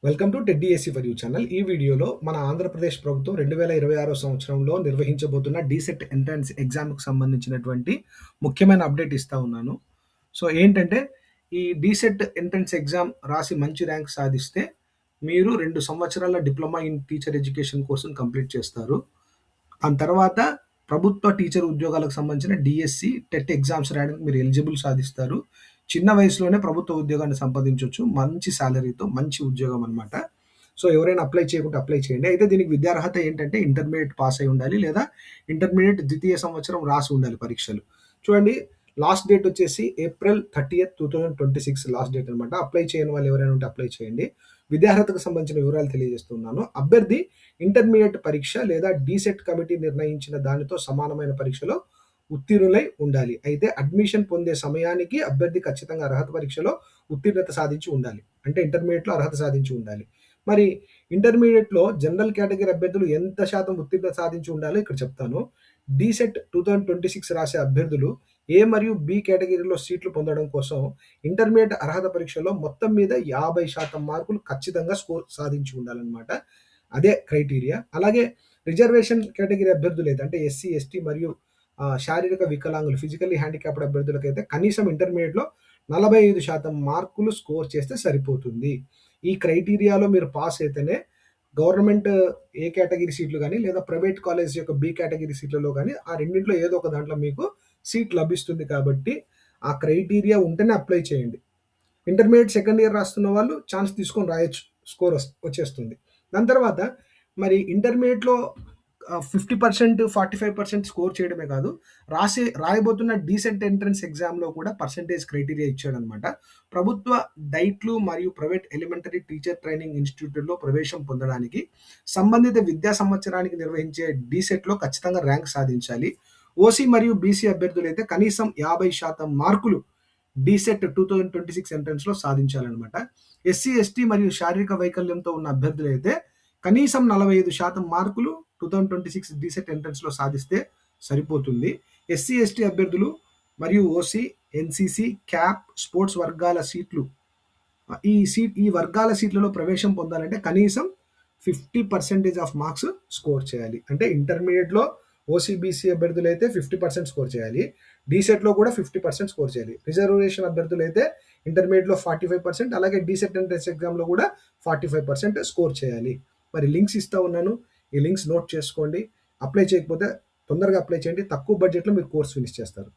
Welcome to టెడ్డీఎస్సీ for you channel. ఈ వీడియోలో మన ఆంధ్రప్రదేశ్ ప్రభుత్వం 2026 సంవత్సరంలో నిర్వహించబోతున్న డీసెట్ ఎంట్రన్స్ ఎగ్జామ్‌కి సంబంధించినటువంటి ముఖ్యమైన అప్డేట్ ఇస్తా ఉన్నాను. సో ఏంటంటే ఈ డీసెట్ ఎంట్రన్స్ ఎగ్జామ్ రాసి మంచి ర్యాంక్ సాధిస్తే మీరు 2 సంవత్సరాల డిప్లొమా ఇన్ టీచర్ ఎడ్యుకేషన్ కోర్స్‌ని కంప్లీట్ చేస్తారు. దాని తర్వాత ప్రభుత్వ టీచర్ ఉద్యోగాలకు సంబంధించిన డీఎస్సీ, టెట్ ఎగ్జామ్స్ రాయడానికి మీరు ఎలిజిబుల్ సాధిస్తారు. చిన్న వయసులోనే ప్రభుత్వ ఉద్యోగాన్ని సంపాదించొచ్చు. మంచి సాలరీతో మంచి ఉద్యోగం అనమాట. సో ఎవరైనా అప్లై చేయకుంటే అప్లై చేయండి. అయితే దీనికి విద్యార్హత ఏంటంటే ఇంటర్మీడియేట్ పాస్ అయి ఉండాలి లేదా ఇంటర్మీడియేట్ ద్వితీయ సంవత్సరం రాసి ఉండాలి పరీక్షలు. చూడండి, లాస్ట్ డేట్ వచ్చేసి ఏప్రిల్ 30, 2026 లాస్ట్ డేట్ అనమాట. అప్లై చేయని వాళ్ళు ఎవరైనా ఉంటే అప్లై చేయండి. విద్యార్హతకు సంబంధించిన వివరాలు తెలియజేస్తున్నాను. అభ్యర్థి ఇంటర్మీడియట్ పరీక్ష లేదా డీసెట్ కమిటీ నిర్ణయించిన దానితో సమానమైన పరీక్షలో ఉత్తీర్ణులై ఉండాలి. అయితే అడ్మిషన్ పొందే సమయానికి అభ్యర్థి ఖచ్చితంగా అర్హత పరీక్షలో ఉత్తీర్ణత సాధించి ఉండాలి. అంటే ఇంటర్మీడియట్‌లో అర్హత సాధించి ఉండాలి. మరి ఇంటర్మీడియట్‌లో జనరల్ కేటగిరీ అభ్యర్థులు ఎంత శాతం ఉత్తీర్ణత సాధించి ఉండాలో ఇక్కడ చెప్తాను. డీసెట్ 2026 రాసే అభ్యర్థులు ఏ మరియు బి కేటగిరీలో సీట్లు పొందడం కోసం ఇంటర్మీడియట్ అర్హత పరీక్షలో మొత్తం మీద 50% మార్కులు ఖచ్చితంగా స్కోర్ సాధించి ఉండాలన్నమాట. అదే క్రైటీరియా. అలాగే రిజర్వేషన్ కేటగిరీ అభ్యర్థులైతే అంటే ఎస్సీ, ఎస్టీ మరియు శారీరక వికలాంగులు ఫిజికల్లీ హ్యాండిక్యాప్డ్ అభ్యర్థులకైతే కనీసం ఇంటర్మీడియట్‌లో 45% మార్కులు స్కోర్ చేస్తే సరిపోతుంది. ఈ క్రైటీరియాలో మీరు పాస్ అయితేనే గవర్నమెంట్ ఏ కేటగిరీ సీట్లు గాని, లేదా ప్రైవేట్ కాలేజ్ యొక్క బి కేటగిరీ సీట్లలో గాని, ఆ రెండిట్లో ఏదో ఒక దాంట్లో మీకు సీట్ లభిస్తుంది కాబట్టి, ఆ క్రైటీరియా ఉంటేనే అప్లై చేయండి. ఇంటర్మీడియేట్ సెకండ్ ఇయర్ రాస్తున్న వాళ్ళు ఛాన్స్ తీసుకొని రాయొచ్చు. స్కోర్ వచ్చేస్తుంది. దాని తర్వాత మరి ఇంటర్మీడియేట్‌లో 50%, 45% స్కోర్ చేయడమే కాదు, రాయబోతున్న డీసెంట్ ఎంట్రన్స్ ఎగ్జామ్‌లో కూడా పర్సెంటేజ్ క్రైటీరియా ఇచ్చాడనమాట. ప్రభుత్వ డైట్లు మరియు ప్రైవేట్ ఎలిమెంటరీ టీచర్ ట్రైనింగ్ ఇన్‌స్టిట్యూట్‌లో ప్రవేశం పొందడానికి సంబంధిత విద్యా సంవత్సరానికి నిర్వహించే డీసెట్‌లో ఖచ్చితంగా ర్యాంక్ సాధించాలి. ఓసీ మరియు బీసీ అభ్యర్థులైతే కనీసం 50% మార్కులు డీసెట్ 2026 ఎంట్రన్స్‌లో సాధించాలనమాట. ఎస్సీ, ఎస్టీ మరియు శారీరక వైకల్యంతో ఉన్న అభ్యర్థులైతే కనీసం 45% మార్కులు 2026 డీసెట్ ఎంట్రన్స్‌లో సాధిస్తే సరిపోతుంది. ఎస్సీ, ఎస్టీ అభ్యర్థులు మరియు ఓసీ, ఎన్సీసీ, క్యాప్, స్పోర్ట్స్ వర్గాల సీట్లు ఈ వర్గాల సీట్లలో ప్రవేశం పొందాలంటే కనీసం 50% ఆఫ్ మార్క్స్ స్కోర్ చేయాలి. అంటే ఇంటర్మీడియేట్‌లో ఓసీ, బీసీ అభ్యర్థులైతే 50% స్కోర్ చేయాలి. డీసెట్‌లో కూడా 50% స్కోర్ చేయాలి. రిజర్వేషన్ అభ్యర్థులైతే ఇంటర్మీడియేట్‌లో 45%, అలాగే డీసెట్ ఎంట్రన్స్ ఎగ్జామ్‌లో కూడా 45% స్కోర్ చేయాలి. మరి లింక్స్ ఇస్తా ఉన్నాను. ఈ లింక్స్ నోట్ చేసుకోండి. అప్లై చేయకపోతే తొందరగా అప్లై చేయండి. తక్కువ బడ్జెట్‌లో మీరు కోర్స్ ఫినిష్ చేస్తారు.